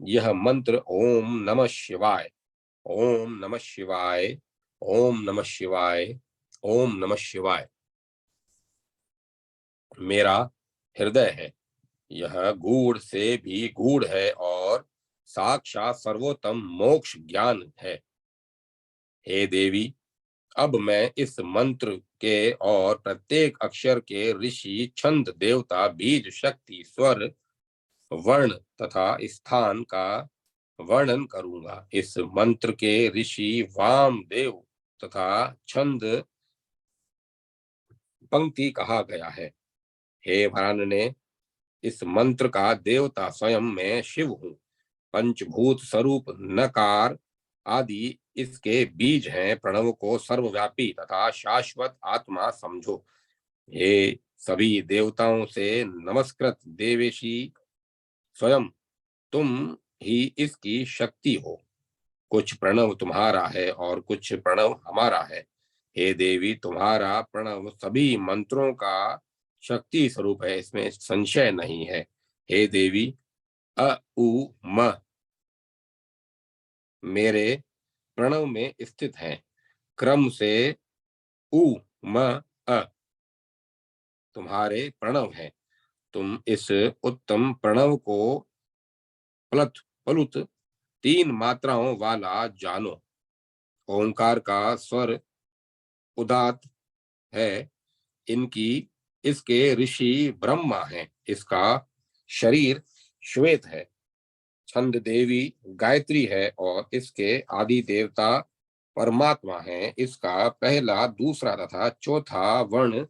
यह मंत्र ओम नमः शिवाय, ओम नमः शिवाय, ओम नमः शिवाय, ओम नमः शिवाय मेरा हृदय है। यह गूढ़ से भी गूढ़ है और साक्षात सर्वोत्तम मोक्ष ज्ञान है। हे देवी, अब मैं इस मंत्र के और प्रत्येक अक्षर के ऋषि, छंद, देवता, बीज, शक्ति, स्वर, वर्ण तथा स्थान का वर्णन करूंगा। इस मंत्र के ऋषि वामदेव तथा छंद पंक्ति कहा गया है। हे भरानने, इस मंत्र का देवता स्वयं मैं शिव हूँ। पंचभूत स्वरूप नकार आदि इसके बीज हैं। प्रणव को सर्वव्यापी तथा शाश्वत आत्मा समझो। हे सभी देवताओं से नमस्कृत देवेशी, स्वयं तुम ही इसकी शक्ति हो। कुछ प्रणव तुम्हारा है और कुछ प्रणव हमारा है। हे देवी, तुम्हारा प्रणव सभी मंत्रों का शक्ति स्वरूप है, इसमें संशय नहीं है। हे देवी, अ उ म मेरे प्रणव में स्थित हैं। क्रम से उ म अ तुम्हारे प्रणव हैं। तुम इस उत्तम प्रणव को प्लुत प्लुत 3 मात्राओं वाला जानो। ओंकार का स्वर उदात है। इनकी इसके ऋषि ब्रह्मा हैं। इसका शरीर श्वेत है। छंद देवी गायत्री है और इसके आदि देवता परमात्मा है। इसका पहला, दूसरा तथा चौथा वर्ण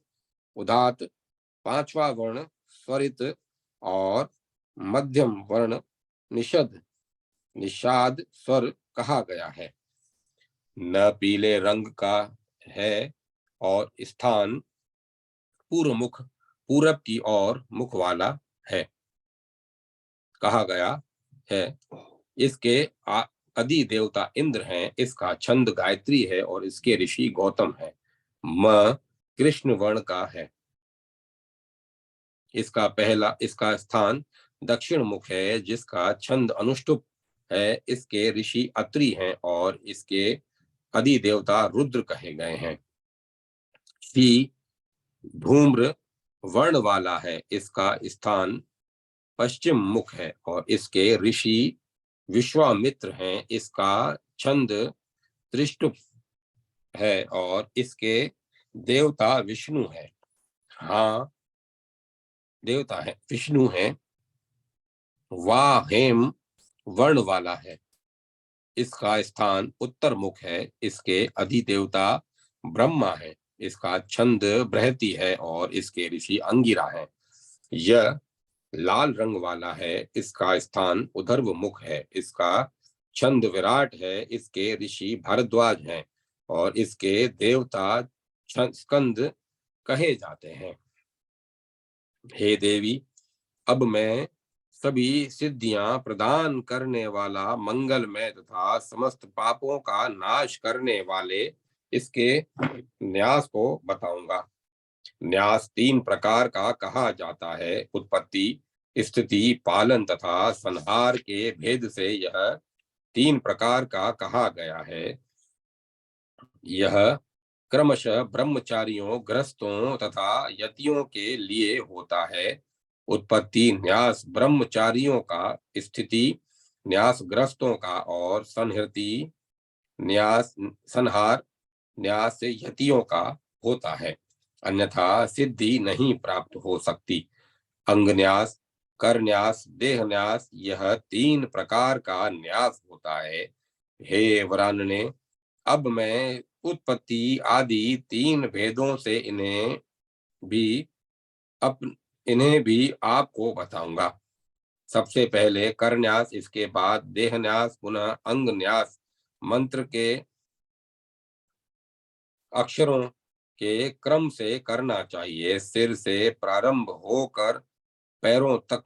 उदात, 5वां वर्ण स्वरित और मध्यम वर्ण निषाद स्वर कहा गया है। न पीले रंग का है और स्थान पूरब की ओर मुख वाला है कहा गया है। इसके आदि देवता इंद्र हैं, इसका छंद गायत्री है और इसके ऋषि गौतम है। म कृष्ण वर्ण का है, इसका स्थान दक्षिण मुख है, जिसका छंद अनुष्टुप है, इसके ऋषि अत्रि हैं और इसके आदि देवता रुद्र कहे गए हैं। शी धूम्र वर्ण वाला है, इसका स्थान पश्चिम मुख है और इसके ऋषि विश्वामित्र हैं, इसका छंद त्रिष्टुप है और इसके देवता विष्णु है। हाँ, देवता है विष्णु है। वाह हेम वर्ण वाला है, इसका स्थान उत्तर मुख है, इसके अधिदेवता ब्रह्मा है, इसका छंद बृहति है और इसके ऋषि अंगिरा है। यह लाल रंग वाला है, इसका स्थान उधर्व मुख है, इसका छंद विराट है, इसके ऋषि भारद्वाज हैं और इसके देवता स्कंद कहे जाते हैं। हे देवी, अब मैं सभी सिद्धियां प्रदान करने वाला, मंगलमय तथा समस्त पापों का नाश करने वाले इसके न्यास को बताऊंगा। न्यास 3 प्रकार का कहा जाता है। उत्पत्ति, स्थिति, पालन तथा संहार के भेद से यह 3 प्रकार का कहा गया है। यह क्रमशः ब्रह्मचारियों, गृहस्थों तथा यतियों के लिए होता है। उत्पत्ति न्यास ब्रह्मचारियों का, स्थिति न्यास गृहस्थों का और संहार न्यास यतियों का होता है, अन्यथा सिद्धि नहीं प्राप्त हो सकती। अंग न्यास, कर न्यास, देह न्यास, यह 3 प्रकार का न्यास होता है। हे वरानने, अब मैं उत्पत्ति आदि 3 भेदों से इन्हें भी आपको बताऊंगा। सबसे पहले कर न्यास, इसके बाद देह न्यास, पुनः अंग न्यास। मंत्र के अक्षरों के क्रम से करना चाहिए। सिर से प्रारंभ होकर पैरों तक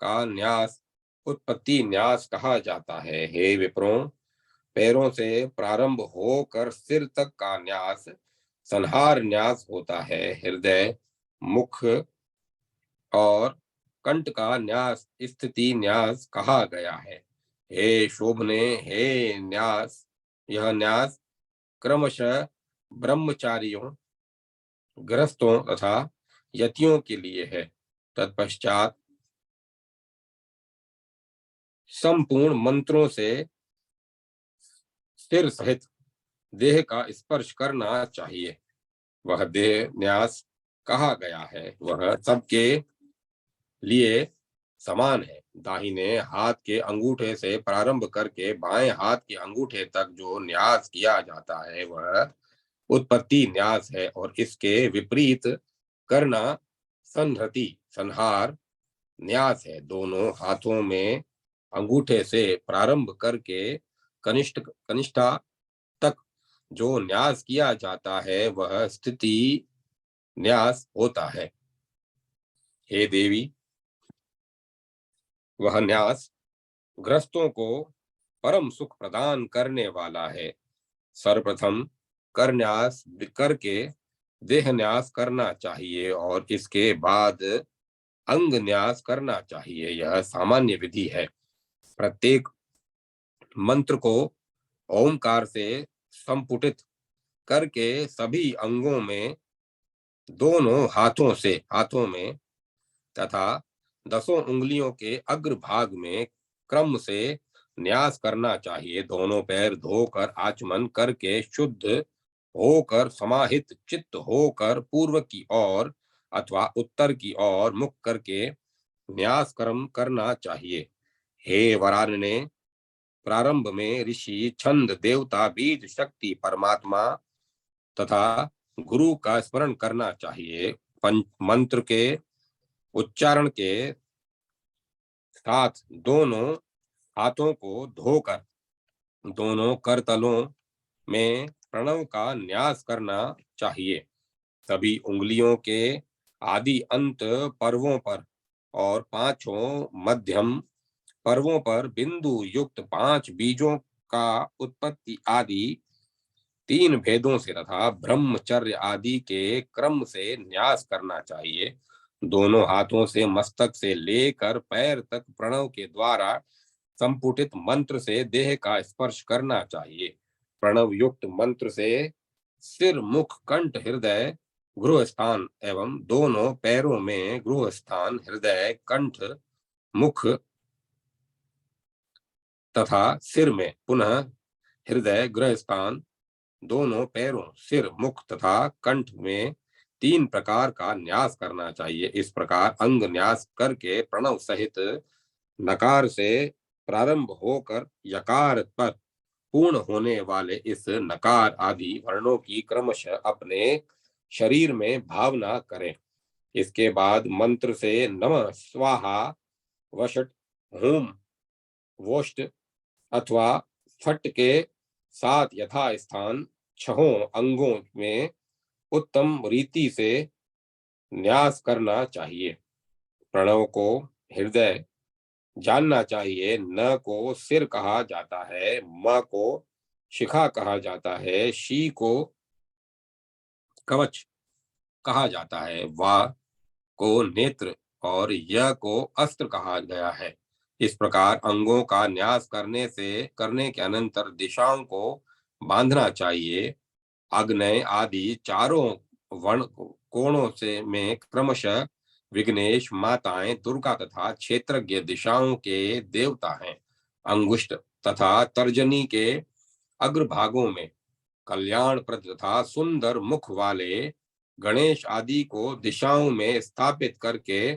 का न्यास उत्पत्ति न्यास कहा जाता है। हे विप्रों, पैरों से प्रारंभ होकर सिर तक का न्यास संहार न्यास होता है। हृदय, मुख और कंठ का न्यास स्थिति न्यास कहा गया है। हे शोभने, हे न्यास, यह न्यास क्रमशः ब्रह्मचारियों, गृहस्थों तथा यतियों के लिए है। तत्पश्चात संपूर्ण मंत्रों से सिर सहित देह का स्पर्श करना चाहिए। वह देह न्यास कहा गया है, वह सबके लिए समान है। दाहिने हाथ के अंगूठे से प्रारंभ करके बाएं हाथ के अंगूठे तक जो न्यास किया जाता है वह उत्पत्ति न्यास है और इसके विपरीत करना संहति संहार न्यास है। दोनों हाथों में अंगूठे से प्रारंभ करके कनिष्ठा तक जो न्यास किया जाता है वह स्थिति न्यास होता है। हे देवी, वह न्यास ग्रस्तों को परम सुख प्रदान करने वाला है। सर्वप्रथम कर न्यास करके देह न्यास करना चाहिए और इसके बाद अंग न्यास करना चाहिए। यह सामान्य विधि है। प्रत्येक मंत्र को ओंकार से संपुटित करके सभी अंगों में, दोनों हाथों में तथा 10 उंगलियों के अग्र भाग में क्रम से न्यास करना चाहिए। दोनों पैर धोकर आचमन करके शुद्ध होकर समाहित चित्त होकर पूर्व की ओर अथवा उत्तर की ओर मुख करके न्यास कर्म करना चाहिए। हे वरानने, प्रारंभ में ऋषि, छंद, देवता, बीज, शक्ति, परमात्मा तथा गुरु का स्मरण करना चाहिए। मंत्र के उच्चारण के साथ दोनों हाथों को धोकर दोनों करतलों में प्रणव का न्यास करना चाहिए। सभी उंगलियों के आदि अंत पर्वों पर और पांचों मध्यम पर्वों पर बिंदु युक्त 5 बीजों का उत्पत्ति आदि 3 भेदों से तथा ब्रह्मचर्य आदि के क्रम से न्यास करना चाहिए। दोनों हाथों से मस्तक से लेकर पैर तक प्रणव के द्वारा संपुटित मंत्र से देह का स्पर्श करना चाहिए। प्रणव युक्त मंत्र से सिर मुख कंठ हृदय गृह स्थान एवं दोनों पैरों में गृह स्थान हृदय कंठ मुख तथा सिर में पुनः हृदय गृह स्थान दोनों पैरों सिर मुख तथा कंठ में 3 प्रकार का न्यास करना चाहिए। इस प्रकार अंग न्यास करके प्रणव सहित नकार से प्रारंभ होकर यकार पर पूर्ण होने वाले इस नकार आदि वर्णों की क्रमशः अपने शरीर में भावना करें। इसके बाद मंत्र से नमः स्वाहा वषट होम वोष्ट अथवा फट के साथ यथा स्थान 6 अंगों में उत्तम रीति से न्यास करना चाहिए। प्रणव को हृदय जानना चाहिए। न को सिर कहा जाता है, म को शिखा कहा जाता है, शी को कवच कहा जाता है, वा को नेत्र और य को अस्त्र कहा गया है। इस प्रकार अंगों का न्यास करने के अनंतर दिशाओं को बांधना चाहिए। अग्नय आदि चारों वर्ण कोणों से में क्रमशः विघ्नेश माताएं दुर्गा तथा क्षेत्रज्ञ दिशाओं के देवता हैं। अंगुष्ठ तथा तर्जनी के अग्रभागों में कल्याणप्रद तथा सुंदर मुख वाले गणेश आदि को दिशाओं में स्थापित करके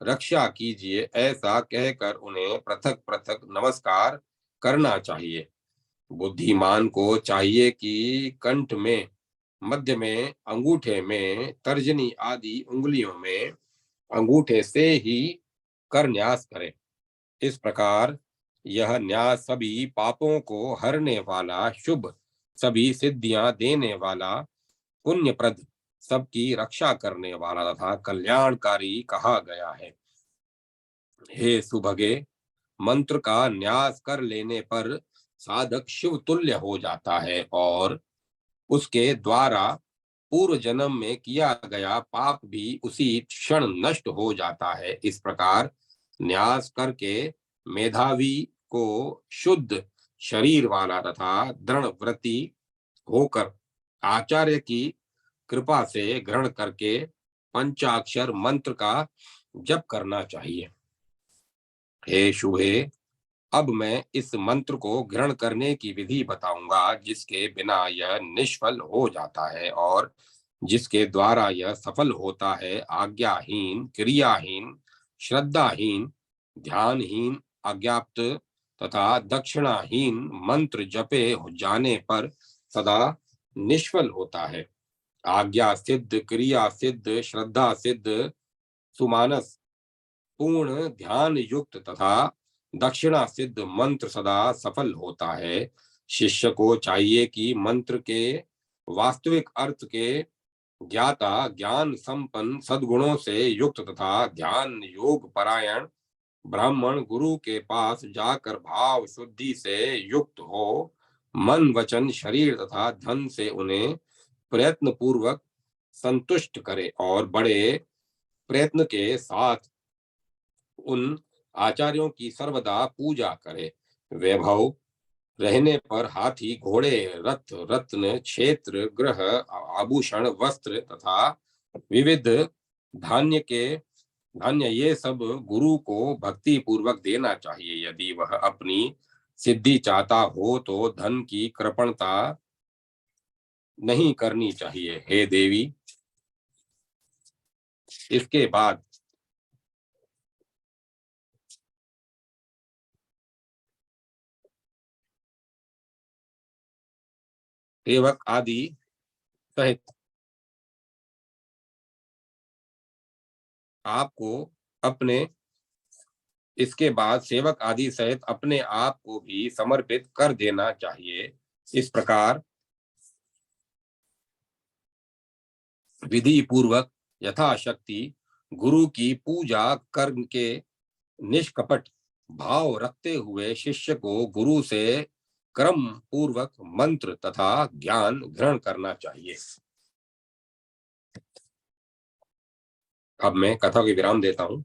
रक्षा कीजिए। ऐसा कहकर उन्हें पृथक पृथक नमस्कार करना चाहिए। बुद्धिमान को चाहिए कि कंठ में मध्य में अंगूठे में तर्जनी आदि उंगलियों में अंगूठे से ही कर न्यास करे। इस प्रकार यह न्यास सभी पापों को हरने वाला, शुभ सभी सिद्धियां देने वाला, पुण्यप्रद सबकी रक्षा करने वाला तथा कल्याणकारी कहा गया है। हे सुभगे, मंत्र का न्यास कर लेने पर साधक शिव तुल्य हो जाता है और उसके द्वारा पूर्व जन्म में किया गया पाप भी उसी क्षण नष्ट हो जाता है। इस प्रकार न्यास करके मेधावी को शुद्ध शरीर वाला तथा दृढ़ व्रति होकर आचार्य की कृपा से ग्रहण करके पंचाक्षर मंत्र का जप करना चाहिए। हे शुभे, अब मैं इस मंत्र को ग्रहण करने की विधि बताऊंगा, जिसके बिना यह निष्फल हो जाता है और जिसके द्वारा यह सफल होता है। आज्ञाहीन, क्रियाहीन, श्रद्धाहीन, ध्यानहीन, अज्ञाप्त तथा दक्षिणाहीन मंत्र जपे जाने पर सदा निष्फल होता है। आज्ञा सिद्ध, क्रिया सिद्ध, श्रद्धा सिद्ध, सुमानस पूर्ण ध्यान युक्त तथा दक्षिणा सिद्ध मंत्र सदा सफल होता है। शिष्य को चाहिए कि मंत्र के वास्तविक अर्थ के ज्ञाता, ज्ञान संपन्न, सद्गुणों से युक्त तथा ध्यान योग परायण ब्राह्मण गुरु के पास जाकर भाव शुद्धि से युक्त हो मन वचन शरीर तथा धन से उन्हें प्रयत्न पूर्वक संतुष्ट करे और बड़े प्रयत्न के साथ उन आचार्यों की सर्वदा पूजा करे। वैभव रहने पर हाथी, घोड़े, रथ, रत्न, क्षेत्र, ग्रह, आभूषण, वस्त्र तथा विविध धान्य के धान्य ये सब गुरु को भक्ति पूर्वक देना चाहिए। यदि वह अपनी सिद्धि चाहता हो तो धन की कृपणता नहीं करनी चाहिए। हे देवी, इसके बाद सेवक आदि सहित आपको अपने इसके बाद सेवक आदि सहित अपने आप को भी समर्पित कर देना चाहिए। इस प्रकार विधि पूर्वक यथाशक्ति गुरु की पूजा करके निष्कपट भाव रखते हुए शिष्य को गुरु से क्रम पूर्वक मंत्र तथा ज्ञान ग्रहण करना चाहिए। अब मैं कथा को विराम देता हूं।